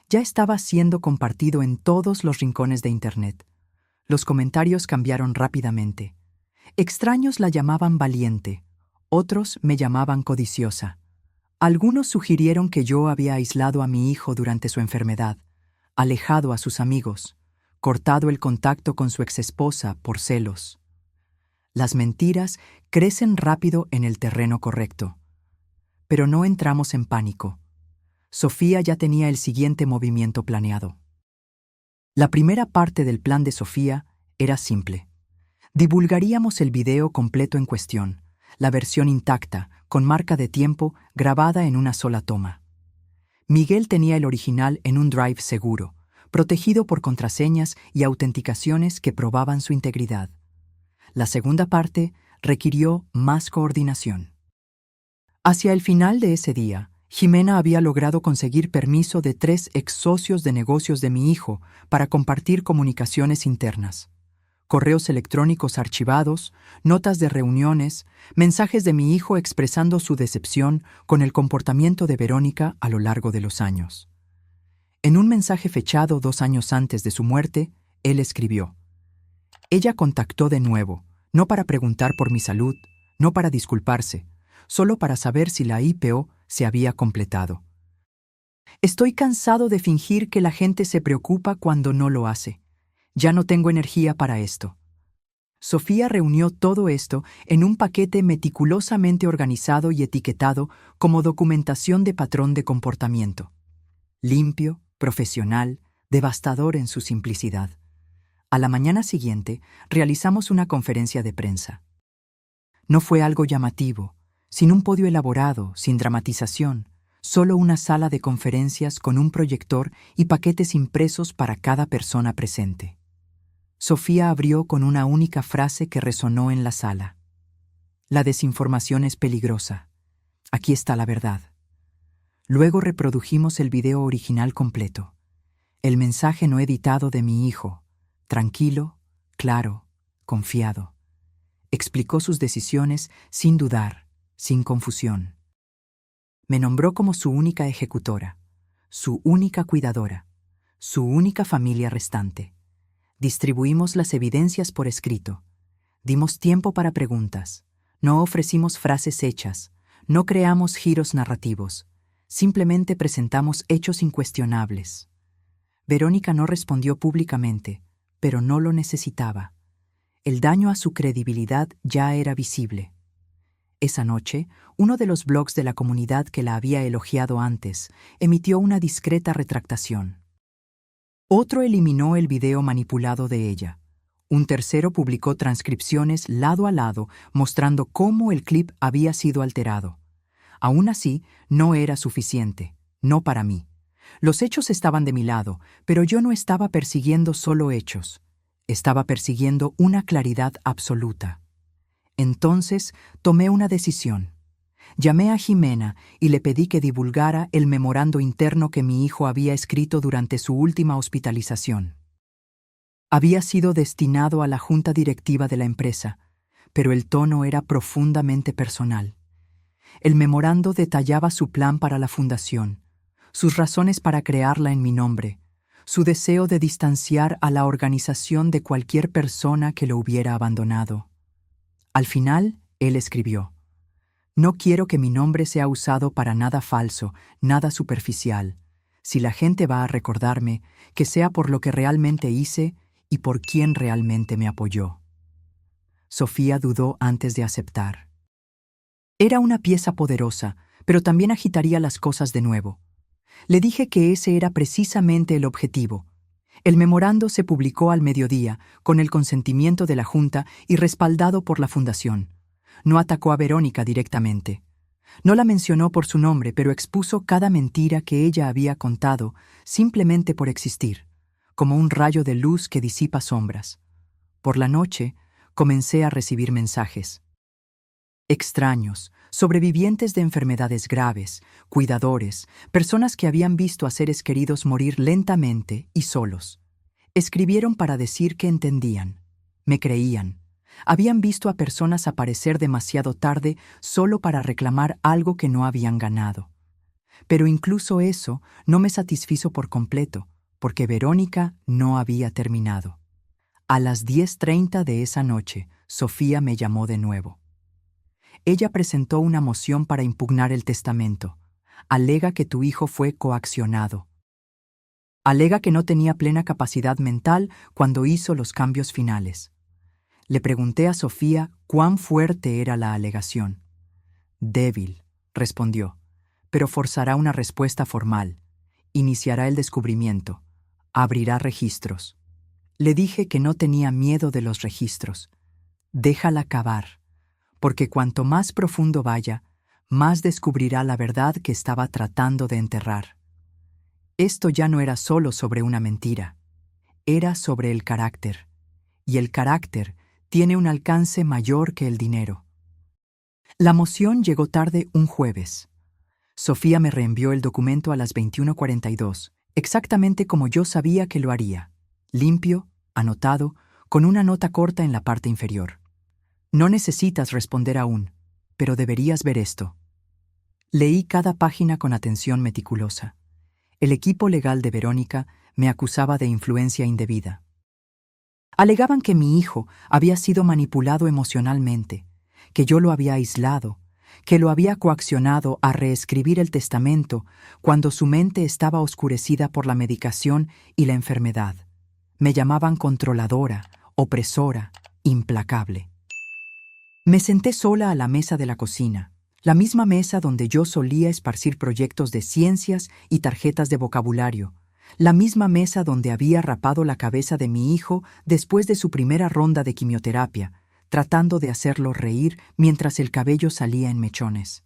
Ya estaba siendo compartido en todos los rincones de Internet. Los comentarios cambiaron rápidamente. Extraños la llamaban valiente, otros me llamaban codiciosa. Algunos sugirieron que yo había aislado a mi hijo durante su enfermedad, alejado a sus amigos, cortado el contacto con su exesposa por celos. Las mentiras crecen rápido en el terreno correcto. Pero no entramos en pánico. Sofía ya tenía el siguiente movimiento planeado. La primera parte del plan de Sofía era simple. Divulgaríamos el video completo en cuestión, la versión intacta, con marca de tiempo, grabada en una sola toma. Miguel tenía el original en un drive seguro, protegido por contraseñas y autenticaciones que probaban su integridad. La segunda parte requirió más coordinación. Hacia el final de ese día, Jimena había logrado conseguir permiso de 3 ex socios de negocios de mi hijo para compartir comunicaciones internas. Correos electrónicos archivados, notas de reuniones, mensajes de mi hijo expresando su decepción con el comportamiento de Verónica a lo largo de los años. En un mensaje fechado 2 años antes de su muerte, él escribió: "Ella contactó de nuevo, no para preguntar por mi salud, no para disculparse, solo para saber si la IPO se había completado. Estoy cansado de fingir que la gente se preocupa cuando no lo hace. Ya no tengo energía para esto". Sofía reunió todo esto en un paquete meticulosamente organizado y etiquetado como documentación de patrón de comportamiento. Limpio, profesional, devastador en su simplicidad. A la mañana siguiente, realizamos una conferencia de prensa. No fue algo llamativo, sin un podio elaborado, sin dramatización, solo una sala de conferencias con un proyector y paquetes impresos para cada persona presente. Sofía abrió con una única frase que resonó en la sala. "La desinformación es peligrosa. Aquí está la verdad". Luego reprodujimos el video original completo. El mensaje no editado de mi hijo, tranquilo, claro, confiado. Explicó sus decisiones sin dudar, sin confusión. Me nombró como su única ejecutora, su única cuidadora, su única familia restante. Distribuimos las evidencias por escrito. Dimos tiempo para preguntas. No ofrecimos frases hechas. No creamos giros narrativos. Simplemente presentamos hechos incuestionables. Verónica no respondió públicamente, pero no lo necesitaba. El daño a su credibilidad ya era visible. Esa noche, uno de los blogs de la comunidad que la había elogiado antes emitió una discreta retractación. Otro eliminó el video manipulado de ella. Un tercero publicó transcripciones lado a lado mostrando cómo el clip había sido alterado. Aún así, no era suficiente, no para mí. Los hechos estaban de mi lado, pero yo no estaba persiguiendo solo hechos. Estaba persiguiendo una claridad absoluta. Entonces, tomé una decisión. Llamé a Jimena y le pedí que divulgara el memorando interno que mi hijo había escrito durante su última hospitalización. Había sido destinado a la junta directiva de la empresa, pero el tono era profundamente personal. El memorando detallaba su plan para la fundación, sus razones para crearla en mi nombre, su deseo de distanciar a la organización de cualquier persona que lo hubiera abandonado. Al final, él escribió: «No quiero que mi nombre sea usado para nada falso, nada superficial. Si la gente va a recordarme, que sea por lo que realmente hice y por quien realmente me apoyó». Sofía dudó antes de aceptar. Era una pieza poderosa, pero también agitaría las cosas de nuevo. Le dije que ese era precisamente el objetivo. El memorando se publicó al mediodía, con el consentimiento de la Junta y respaldado por la Fundación. No atacó a Verónica directamente. No la mencionó por su nombre, pero expuso cada mentira que ella había contado simplemente por existir, como un rayo de luz que disipa sombras. Por la noche, comencé a recibir mensajes. Extraños, sobrevivientes de enfermedades graves, cuidadores, personas que habían visto a seres queridos morir lentamente y solos. Escribieron para decir que entendían, me creían. Habían visto a personas aparecer demasiado tarde solo para reclamar algo que no habían ganado. Pero incluso eso no me satisfizo por completo, porque Verónica no había terminado. A las 10:30 de esa noche, Sofía me llamó de nuevo. Ella presentó una moción para impugnar el testamento. Alega que tu hijo fue coaccionado. Alega que no tenía plena capacidad mental cuando hizo los cambios finales. Le pregunté a Sofía cuán fuerte era la alegación. Débil, respondió, pero forzará una respuesta formal. Iniciará el descubrimiento. Abrirá registros. Le dije que no tenía miedo de los registros. Déjala cavar, porque cuanto más profundo vaya, más descubrirá la verdad que estaba tratando de enterrar. Esto ya no era solo sobre una mentira, era sobre el carácter, y el carácter tiene un alcance mayor que el dinero. La moción llegó tarde un jueves. Sofía me reenvió el documento a las 21:42, exactamente como yo sabía que lo haría, limpio, anotado, con una nota corta en la parte inferior. No necesitas responder aún, pero deberías ver esto. Leí cada página con atención meticulosa. El equipo legal de Verónica me acusaba de influencia indebida. Alegaban que mi hijo había sido manipulado emocionalmente, que yo lo había aislado, que lo había coaccionado a reescribir el testamento cuando su mente estaba oscurecida por la medicación y la enfermedad. Me llamaban controladora, opresora, implacable. Me senté sola a la mesa de la cocina, la misma mesa donde yo solía esparcir proyectos de ciencias y tarjetas de vocabulario, la misma mesa donde había rapado la cabeza de mi hijo después de su primera ronda de quimioterapia, tratando de hacerlo reír mientras el cabello salía en mechones.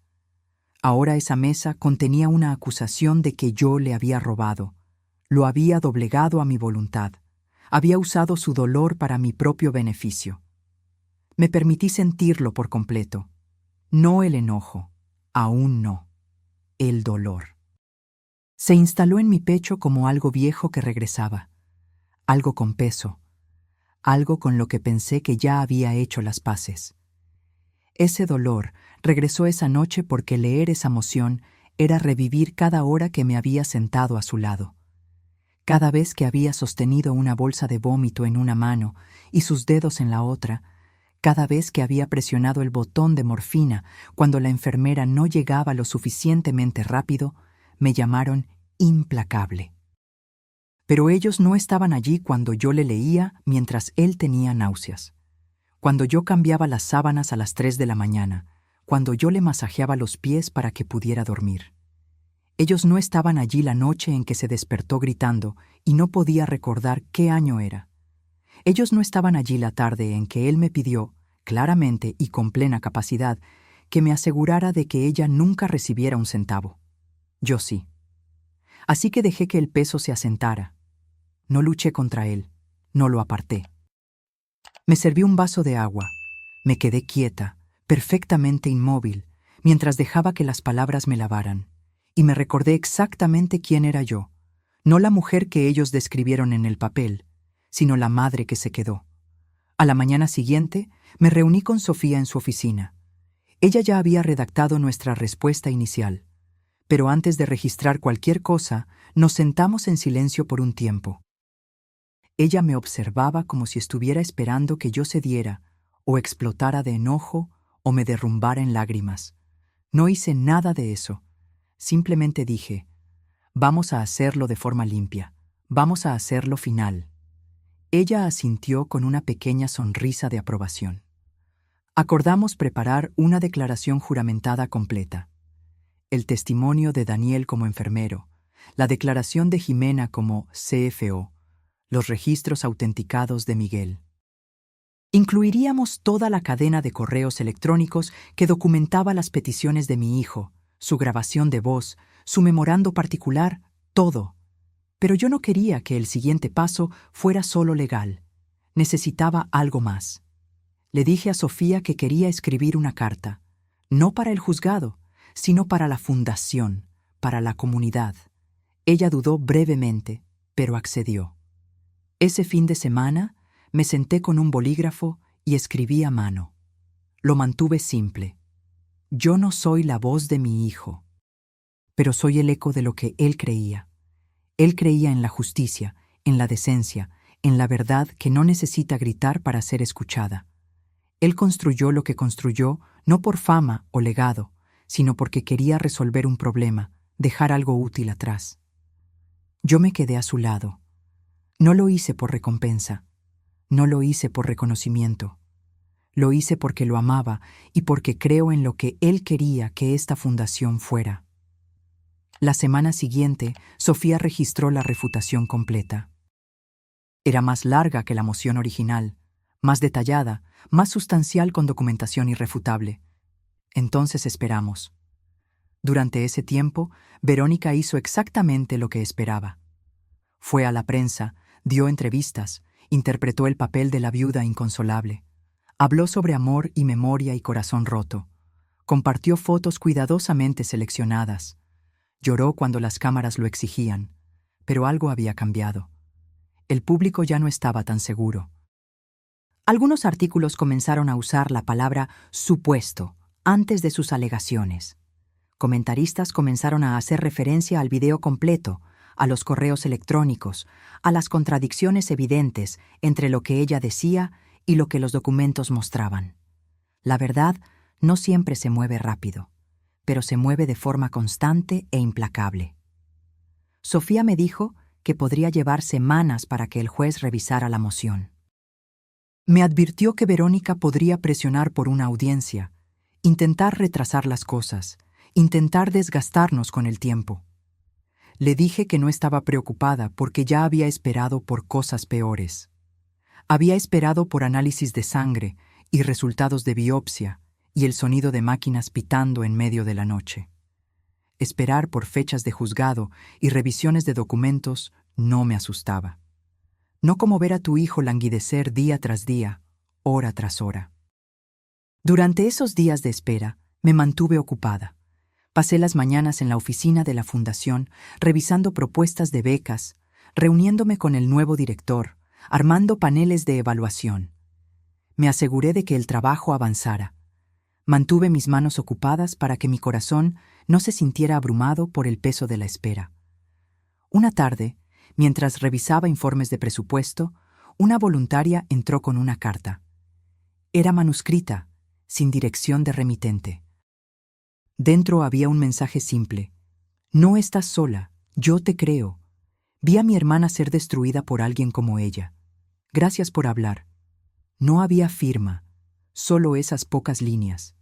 Ahora esa mesa contenía una acusación de que yo le había robado. Lo había doblegado a mi voluntad. Había usado su dolor para mi propio beneficio. Me permití sentirlo por completo. No el enojo, aún no. El dolor. Se instaló en mi pecho como algo viejo que regresaba, algo con peso, algo con lo que pensé que ya había hecho las paces. Ese dolor regresó esa noche porque leer esa moción era revivir cada hora que me había sentado a su lado. Cada vez que había sostenido una bolsa de vómito en una mano y sus dedos en la otra, cada vez que había presionado el botón de morfina cuando la enfermera no llegaba lo suficientemente rápido, me llamaron implacable. Pero ellos no estaban allí cuando yo le leía mientras él tenía náuseas, cuando yo cambiaba las sábanas a las 3 de la mañana, cuando yo le masajeaba los pies para que pudiera dormir. Ellos no estaban allí la noche en que se despertó gritando y no podía recordar qué año era. Ellos no estaban allí la tarde en que él me pidió, claramente y con plena capacidad, que me asegurara de que ella nunca recibiera un centavo. Yo sí. Así que dejé que el peso se asentara. No luché contra él, no lo aparté. Me serví un vaso de agua. Me quedé quieta, perfectamente inmóvil, mientras dejaba que las palabras me lavaran. Y me recordé exactamente quién era yo, no la mujer que ellos describieron en el papel, sino la madre que se quedó. A la mañana siguiente, me reuní con Sofía en su oficina. Ella ya había redactado nuestra respuesta inicial, pero antes de registrar cualquier cosa, nos sentamos en silencio por un tiempo. Ella me observaba como si estuviera esperando que yo cediera o explotara de enojo, o me derrumbara en lágrimas. No hice nada de eso. Simplemente dije, vamos a hacerlo de forma limpia, vamos a hacerlo final. Ella asintió con una pequeña sonrisa de aprobación. Acordamos preparar una declaración juramentada completa. El testimonio de Daniel como enfermero, la declaración de Jimena como CFO, los registros autenticados de Miguel. Incluiríamos toda la cadena de correos electrónicos que documentaba las peticiones de mi hijo, su grabación de voz, su memorando particular, todo. Pero yo no quería que el siguiente paso fuera solo legal. Necesitaba algo más. Le dije a Sofía que quería escribir una carta, no para el juzgado, sino para la fundación, para la comunidad. Ella dudó brevemente, pero accedió. Ese fin de semana me senté con un bolígrafo y escribí a mano. Lo mantuve simple. Yo no soy la voz de mi hijo, pero soy el eco de lo que él creía. Él creía en la justicia, en la decencia, en la verdad que no necesita gritar para ser escuchada. Él construyó lo que construyó no por fama o legado, sino porque quería resolver un problema, dejar algo útil atrás. Yo me quedé a su lado. No lo hice por recompensa, no lo hice por reconocimiento. Lo hice porque lo amaba y porque creo en lo que él quería que esta fundación fuera. La semana siguiente, Sofía registró la refutación completa. Era más larga que la moción original, más detallada, más sustancial con documentación irrefutable. Entonces esperamos. Durante ese tiempo, Verónica hizo exactamente lo que esperaba. Fue a la prensa, dio entrevistas, interpretó el papel de la viuda inconsolable. Habló sobre amor y memoria y corazón roto. Compartió fotos cuidadosamente seleccionadas. Lloró cuando las cámaras lo exigían, pero algo había cambiado. El público ya no estaba tan seguro. Algunos artículos comenzaron a usar la palabra supuesto antes de sus alegaciones. Comentaristas comenzaron a hacer referencia al video completo, a los correos electrónicos, a las contradicciones evidentes entre lo que ella decía y lo que los documentos mostraban. La verdad no siempre se mueve rápido, pero se mueve de forma constante e implacable. Sofía me dijo que podría llevar semanas para que el juez revisara la moción. Me advirtió que Verónica podría presionar por una audiencia, intentar retrasar las cosas, intentar desgastarnos con el tiempo. Le dije que no estaba preocupada porque ya había esperado por cosas peores. Había esperado por análisis de sangre y resultados de biopsia y el sonido de máquinas pitando en medio de la noche. Esperar por fechas de juzgado y revisiones de documentos no me asustaba. No como ver a tu hijo languidecer día tras día, hora tras hora. Durante esos días de espera, me mantuve ocupada. Pasé las mañanas en la oficina de la fundación, revisando propuestas de becas, reuniéndome con el nuevo director, armando paneles de evaluación. Me aseguré de que el trabajo avanzara. Mantuve mis manos ocupadas para que mi corazón no se sintiera abrumado por el peso de la espera. Una tarde, mientras revisaba informes de presupuesto, una voluntaria entró con una carta. Era manuscrita, sin dirección de remitente. Dentro había un mensaje simple. No estás sola, yo te creo. Vi a mi hermana ser destruida por alguien como ella. Gracias por hablar. No había firma, solo esas pocas líneas.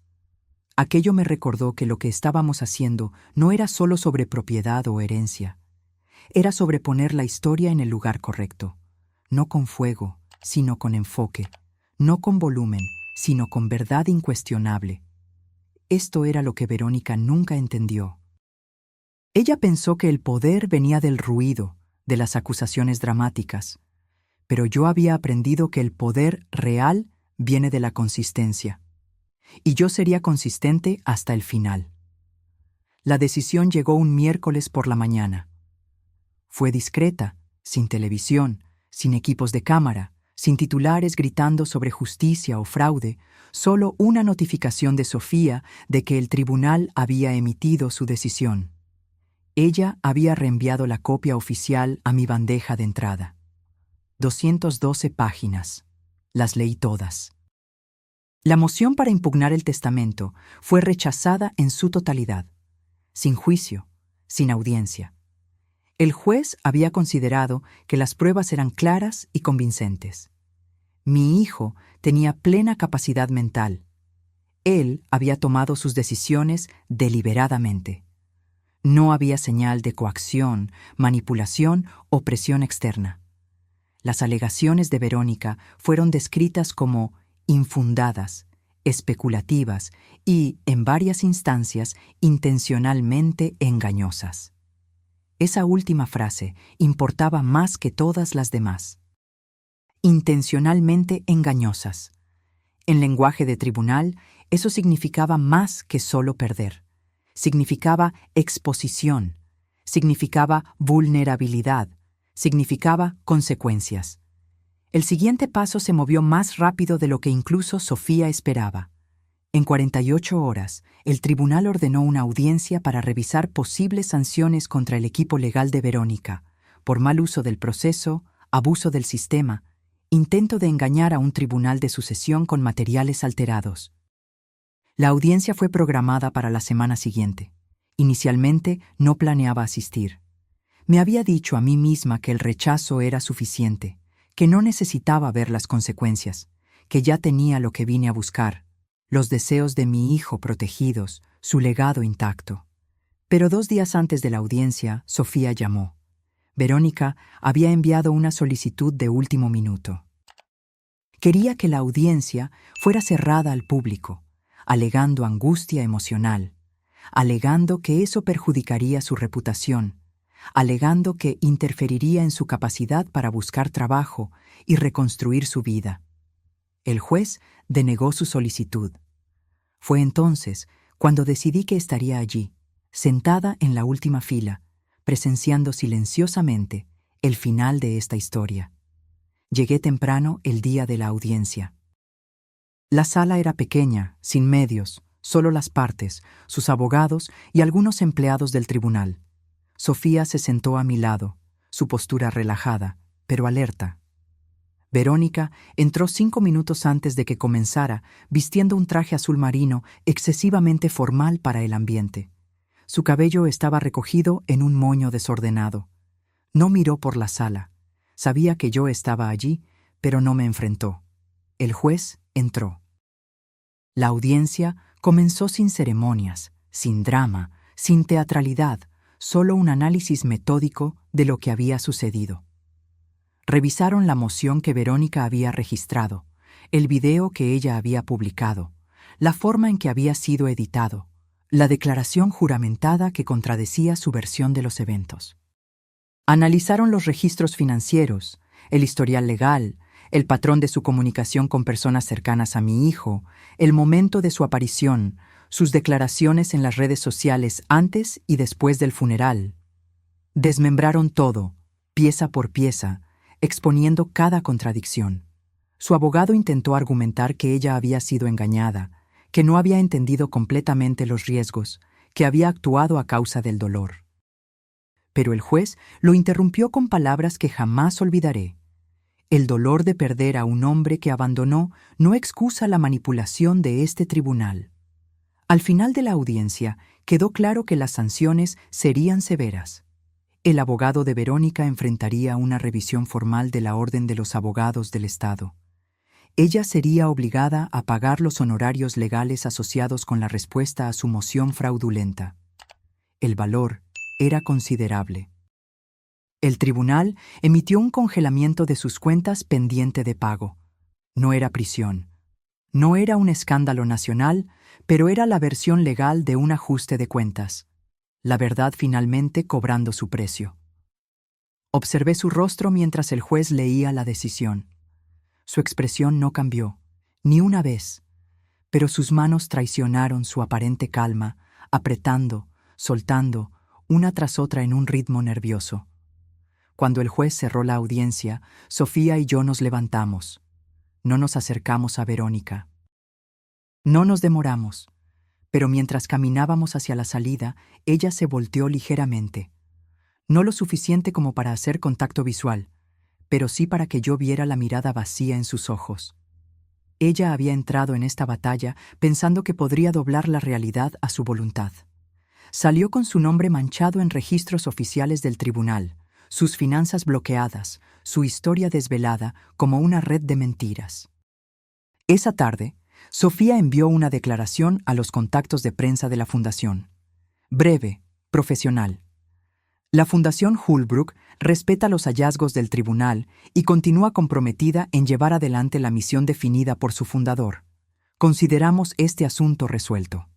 Aquello me recordó que lo que estábamos haciendo no era solo sobre propiedad o herencia. Era sobre poner la historia en el lugar correcto. No con fuego, sino con enfoque. No con volumen, sino con verdad incuestionable. Esto era lo que Verónica nunca entendió. Ella pensó que el poder venía del ruido, de las acusaciones dramáticas, pero yo había aprendido que el poder real viene de la consistencia, y yo sería consistente hasta el final. La decisión llegó un miércoles por la mañana. Fue discreta, sin televisión, sin equipos de cámara, sin titulares gritando sobre justicia o fraude, solo una notificación de Sofía de que el tribunal había emitido su decisión. Ella había reenviado la copia oficial a mi bandeja de entrada. 212 páginas. Las leí todas. La moción para impugnar el testamento fue rechazada en su totalidad, sin juicio, sin audiencia. El juez había considerado que las pruebas eran claras y convincentes. Mi hijo tenía plena capacidad mental. Él había tomado sus decisiones deliberadamente. No había señal de coacción, manipulación o presión externa. Las alegaciones de Verónica fueron descritas como infundadas, especulativas y, en varias instancias, intencionalmente engañosas. Esa última frase importaba más que todas las demás. Intencionalmente engañosas. En lenguaje de tribunal, eso significaba más que solo perder. Significaba exposición, significaba vulnerabilidad, significaba consecuencias. El siguiente paso se movió más rápido de lo que incluso Sofía esperaba. En 48 horas, el tribunal ordenó una audiencia para revisar posibles sanciones contra el equipo legal de Verónica, por mal uso del proceso, abuso del sistema, intento de engañar a un tribunal de sucesión con materiales alterados. La audiencia fue programada para la semana siguiente. Inicialmente no planeaba asistir. Me había dicho a mí misma que el rechazo era suficiente, que no necesitaba ver las consecuencias, que ya tenía lo que vine a buscar, los deseos de mi hijo protegidos, su legado intacto. Pero 2 días antes de la audiencia, Sofía llamó. Verónica había enviado una solicitud de último minuto. Quería que la audiencia fuera cerrada al público, alegando angustia emocional, alegando que eso perjudicaría su reputación, alegando que interferiría en su capacidad para buscar trabajo y reconstruir su vida. El juez denegó su solicitud. Fue entonces cuando decidí que estaría allí, sentada en la última fila, presenciando silenciosamente el final de esta historia. Llegué temprano el día de la audiencia. La sala era pequeña, sin medios, solo las partes, sus abogados y algunos empleados del tribunal. Sofía se sentó a mi lado, su postura relajada, pero alerta. Verónica entró 5 minutos antes de que comenzara, vistiendo un traje azul marino excesivamente formal para el ambiente. Su cabello estaba recogido en un moño desordenado. No miró por la sala. Sabía que yo estaba allí, pero no me enfrentó. El juez entró. La audiencia comenzó sin ceremonias, sin drama, sin teatralidad, solo un análisis metódico de lo que había sucedido. Revisaron la moción que Verónica había registrado, el video que ella había publicado, la forma en que había sido editado, la declaración juramentada que contradecía su versión de los eventos. Analizaron los registros financieros, el historial legal, el patrón de su comunicación con personas cercanas a mi hijo, el momento de su aparición, sus declaraciones en las redes sociales antes y después del funeral. Desmembraron todo, pieza por pieza, exponiendo cada contradicción. Su abogado intentó argumentar que ella había sido engañada, que no había entendido completamente los riesgos, que había actuado a causa del dolor. Pero el juez lo interrumpió con palabras que jamás olvidaré. El dolor de perder a un hombre que abandonó no excusa la manipulación de este tribunal. Al final de la audiencia, quedó claro que las sanciones serían severas. El abogado de Verónica enfrentaría una revisión formal de la Orden de los Abogados del Estado. Ella sería obligada a pagar los honorarios legales asociados con la respuesta a su moción fraudulenta. El valor era considerable. El tribunal emitió un congelamiento de sus cuentas pendiente de pago. No era prisión. No era un escándalo nacional, pero era la versión legal de un ajuste de cuentas. La verdad finalmente cobrando su precio. Observé su rostro mientras el juez leía la decisión. Su expresión no cambió, ni una vez, pero sus manos traicionaron su aparente calma, apretando, soltando, una tras otra en un ritmo nervioso. Cuando el juez cerró la audiencia, Sofía y yo nos levantamos. No nos acercamos a Verónica. No nos demoramos, pero mientras caminábamos hacia la salida, ella se volteó ligeramente. No lo suficiente como para hacer contacto visual, pero sí para que yo viera la mirada vacía en sus ojos. ella había entrado en esta batalla pensando que podría doblar la realidad a su voluntad. Salió con su nombre manchado en registros oficiales del tribunal, sus finanzas bloqueadas, su historia desvelada como una red de mentiras. Esa tarde, Sofía envió una declaración a los contactos de prensa de la Fundación. Breve, profesional. La Fundación Holbrook respeta los hallazgos del tribunal y continúa comprometida en llevar adelante la misión definida por su fundador. Consideramos este asunto resuelto.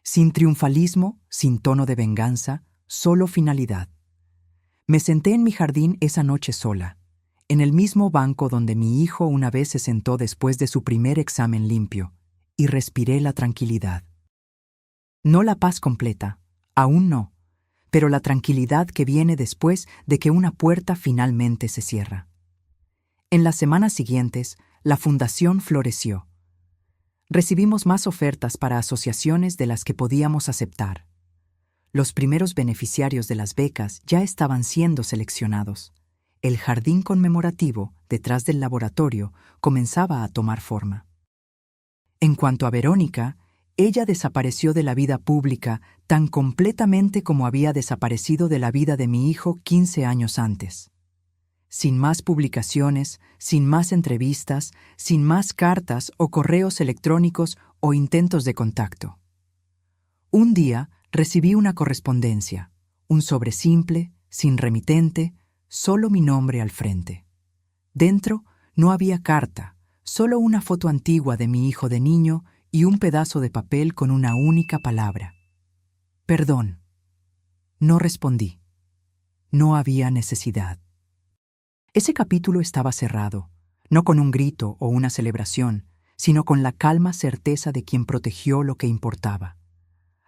Sin triunfalismo, sin tono de venganza, solo finalidad. Me senté en mi jardín esa noche sola, en el mismo banco donde mi hijo una vez se sentó después de su primer examen limpio, y respiré la tranquilidad. No la paz completa, aún no, pero la tranquilidad que viene después de que una puerta finalmente se cierra. En las semanas siguientes, la fundación floreció. Recibimos más ofertas para asociaciones de las que podíamos aceptar. Los primeros beneficiarios de las becas ya estaban siendo seleccionados. El jardín conmemorativo, detrás del laboratorio, comenzaba a tomar forma. En cuanto a Verónica, ella desapareció de la vida pública tan completamente como había desaparecido de la vida de mi hijo 15 años antes. Sin más publicaciones, sin más entrevistas, sin más cartas o correos electrónicos o intentos de contacto. Un día recibí una correspondencia, un sobre simple, sin remitente, solo mi nombre al frente. Dentro no había carta, solo una foto antigua de mi hijo de niño y un pedazo de papel con una única palabra. Perdón. No respondí. No había necesidad. Ese capítulo estaba cerrado, no con un grito o una celebración, sino con la calma certeza de quien protegió lo que importaba.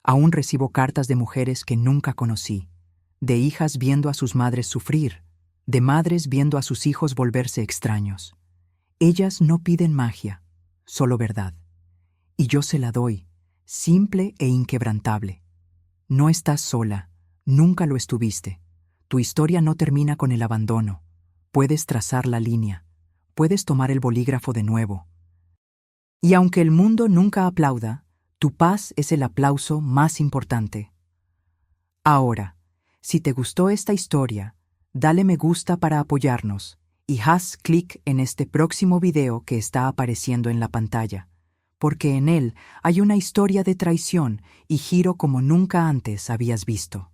Aún recibo cartas de mujeres que nunca conocí, de hijas viendo a sus madres sufrir, de madres viendo a sus hijos volverse extraños. Ellas no piden magia, solo verdad. Y yo se la doy, simple e inquebrantable. No estás sola, nunca lo estuviste. Tu historia no termina con el abandono. Puedes trazar la línea, puedes tomar el bolígrafo de nuevo. Y aunque el mundo nunca aplauda, tu paz es el aplauso más importante. Ahora, si te gustó esta historia, dale me gusta para apoyarnos y haz clic en este próximo video que está apareciendo en la pantalla, porque en él hay una historia de traición y giro como nunca antes habías visto.